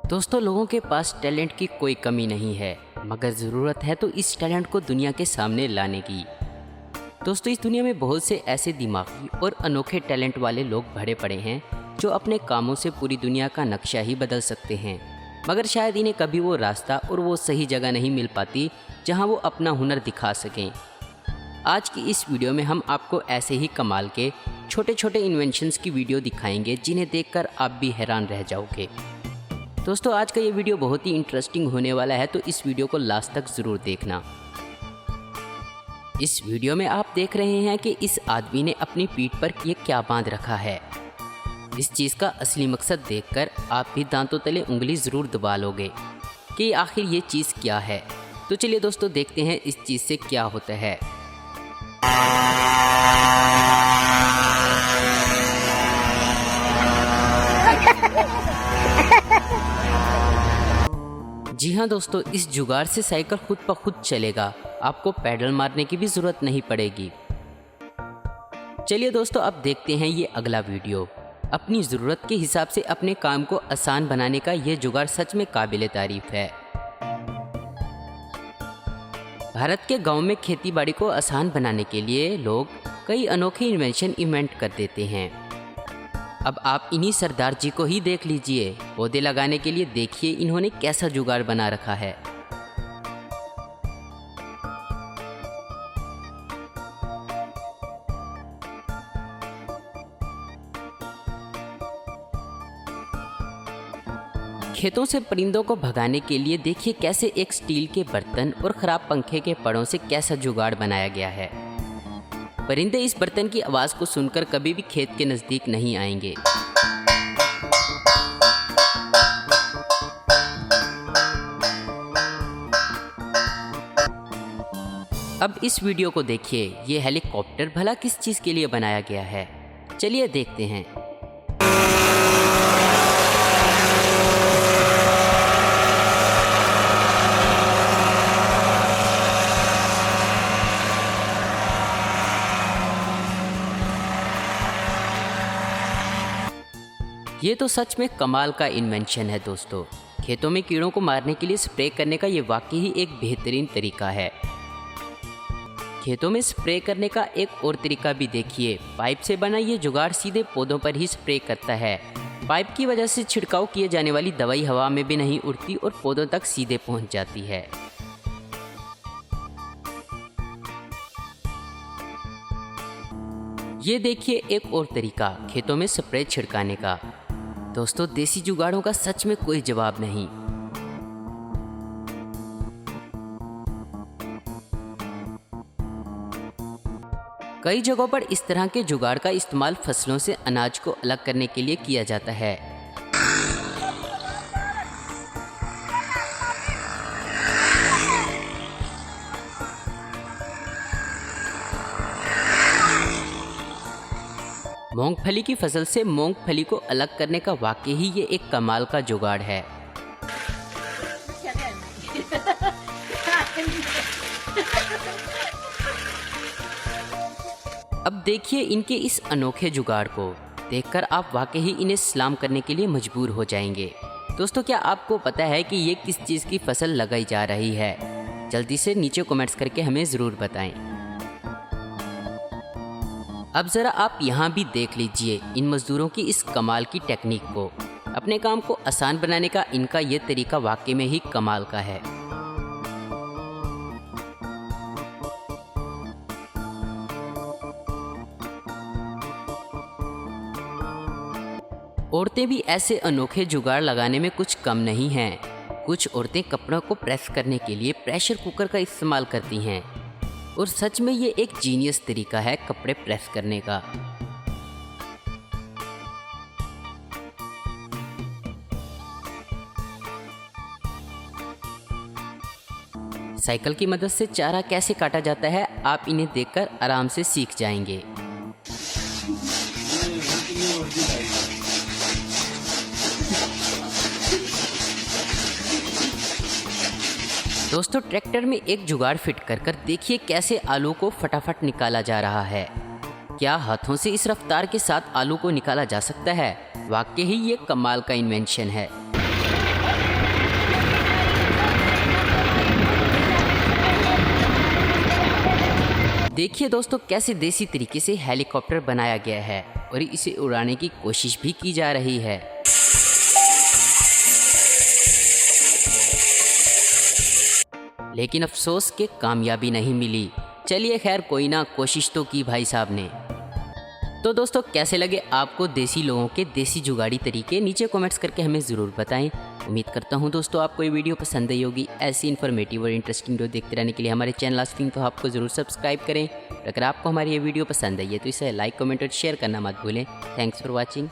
दोस्तों, लोगों के पास टैलेंट की कोई कमी नहीं है, मगर ज़रूरत है तो इस टैलेंट को दुनिया के सामने लाने की। दोस्तों, इस दुनिया में बहुत से ऐसे दिमागी और अनोखे टैलेंट वाले लोग भरे पड़े हैं जो अपने कामों से पूरी दुनिया का नक्शा ही बदल सकते हैं, मगर शायद इन्हें कभी वो रास्ता और वो सही जगह नहीं मिल पाती जहां वो अपना हुनर दिखा सकें। आज की इस वीडियो में हम आपको ऐसे ही कमाल के छोटे छोटे इन्वेंशंस की वीडियो दिखाएंगे जिन्हें देखकर आप भी हैरान रह जाओगे। दोस्तों, आज का ये वीडियो बहुत ही इंटरेस्टिंग होने वाला है, तो इस वीडियो को लास्ट तक ज़रूर देखना। इस वीडियो में आप देख रहे हैं कि इस आदमी ने अपनी पीठ पर ये क्या बांध रखा है। इस चीज़ का असली मकसद देखकर आप भी दांतों तले उंगली ज़रूर दबा लोगे कि आखिर ये चीज़ क्या है। तो चलिए दोस्तों, देखते हैं इस चीज़ से क्या होता है। जी हाँ दोस्तों, इस जुगाड़ से साइकिल खुद ब खुद चलेगा, आपको पैडल मारने की भी ज़रूरत नहीं पड़ेगी। चलिए दोस्तों, अब देखते हैं ये अगला वीडियो। अपनी ज़रूरत के हिसाब से अपने काम को आसान बनाने का ये जुगाड़ सच में काबिले तारीफ है। भारत के गांव में खेती बाड़ी को आसान बनाने के लिए लोग कई अनोखे इन्वेंशन इन्वेंट कर देते हैं। अब आप इन्हीं सरदार जी को ही देख लीजिए। पौधे लगाने के लिए देखिए इन्होंने कैसा जुगाड़ बना रखा है। खेतों से परिंदों को भगाने के लिए देखिए कैसे एक स्टील के बर्तन और खराब पंखे के पड़ों से कैसा जुगाड़ बनाया गया है। परिंदे इस बर्तन की आवाज़ को सुनकर कभी भी खेत के नज़दीक नहीं आएंगे। अब इस वीडियो को देखिए, ये हेलीकॉप्टर भला किस चीज़ के लिए बनाया गया है, चलिए देखते हैं। ये तो सच में कमाल का इन्वेंशन है दोस्तों। खेतों में कीड़ों को मारने के लिए स्प्रे करने का ये वाकई ही एक बेहतरीन तरीका है। खेतों में स्प्रे करने का एक और तरीका भी देखिए। पाइप से बना ये जुगाड़ सीधे पौधों पर ही स्प्रे करता है। पाइप की वजह से छिड़काव किए जाने वाली दवाई हवा में भी नहीं उड़ती और पौधों तक सीधे पहुंच जाती है। ये देखिए एक और तरीका खेतों में स्प्रे छिड़काने का। दोस्तों, देसी जुगाड़ों का सच में कोई जवाब नहीं। कई जगहों पर इस तरह के जुगाड़ का इस्तेमाल फसलों से अनाज को अलग करने के लिए किया जाता है। मूंगफली की फसल से मूंगफली को अलग करने का वाकई ही ये एक कमाल का जुगाड़ है। अब देखिए इनके इस अनोखे जुगाड़ को देखकर आप वाकई ही इन्हें सलाम करने के लिए मजबूर हो जाएंगे। दोस्तों, क्या आपको पता है कि ये किस चीज़ की फसल लगाई जा रही है? जल्दी से नीचे कमेंट्स करके हमें ज़रूर बताएं। अब ज़रा आप यहाँ भी देख लीजिए इन मज़दूरों की इस कमाल की टेक्निक को। अपने काम को आसान बनाने का इनका ये तरीका वाकई में ही कमाल का है। औरतें भी ऐसे अनोखे जुगाड़ लगाने में कुछ कम नहीं हैं। कुछ औरतें कपड़ों को प्रेस करने के लिए प्रेशर कुकर का इस्तेमाल करती हैं, और सच में ये एक जीनियस तरीका है कपड़े प्रेस करने का। साइकिल की मदद से चारा कैसे काटा जाता है आप इन्हें देखकर आराम से सीख जाएंगे। दोस्तों, ट्रैक्टर में एक जुगाड़ फिट कर देखिए कैसे आलू को फटाफट निकाला जा रहा है। क्या हाथों से इस रफ्तार के साथ आलू को निकाला जा सकता है? वाकई ही ये कमाल का इन्वेंशन है। देखिए दोस्तों कैसे देसी तरीके से हेलीकॉप्टर बनाया गया है और इसे उड़ाने की कोशिश भी की जा रही है। लेकिन अफसोस के कामयाबी नहीं मिली। चलिए खैर कोई ना, कोशिश तो की भाई साहब ने। तो दोस्तों कैसे लगे आपको देसी लोगों के देसी जुगाड़ी तरीके, नीचे कमेंट्स करके हमें ज़रूर बताएं। उम्मीद करता हूं दोस्तों आपको ये वीडियो पसंद आई होगी। ऐसी इन्फॉर्मेटिव और इंटरेस्टिंग वीडियो देखते रहने के लिए हमारे चैनल आस्किंग तो आपको ज़रूर सब्सक्राइब करें। अगर आपको हमारी ये वीडियो पसंद आई है तो इसे लाइक, कमेंट और शेयर करना मत भूलें। Thanks for watching.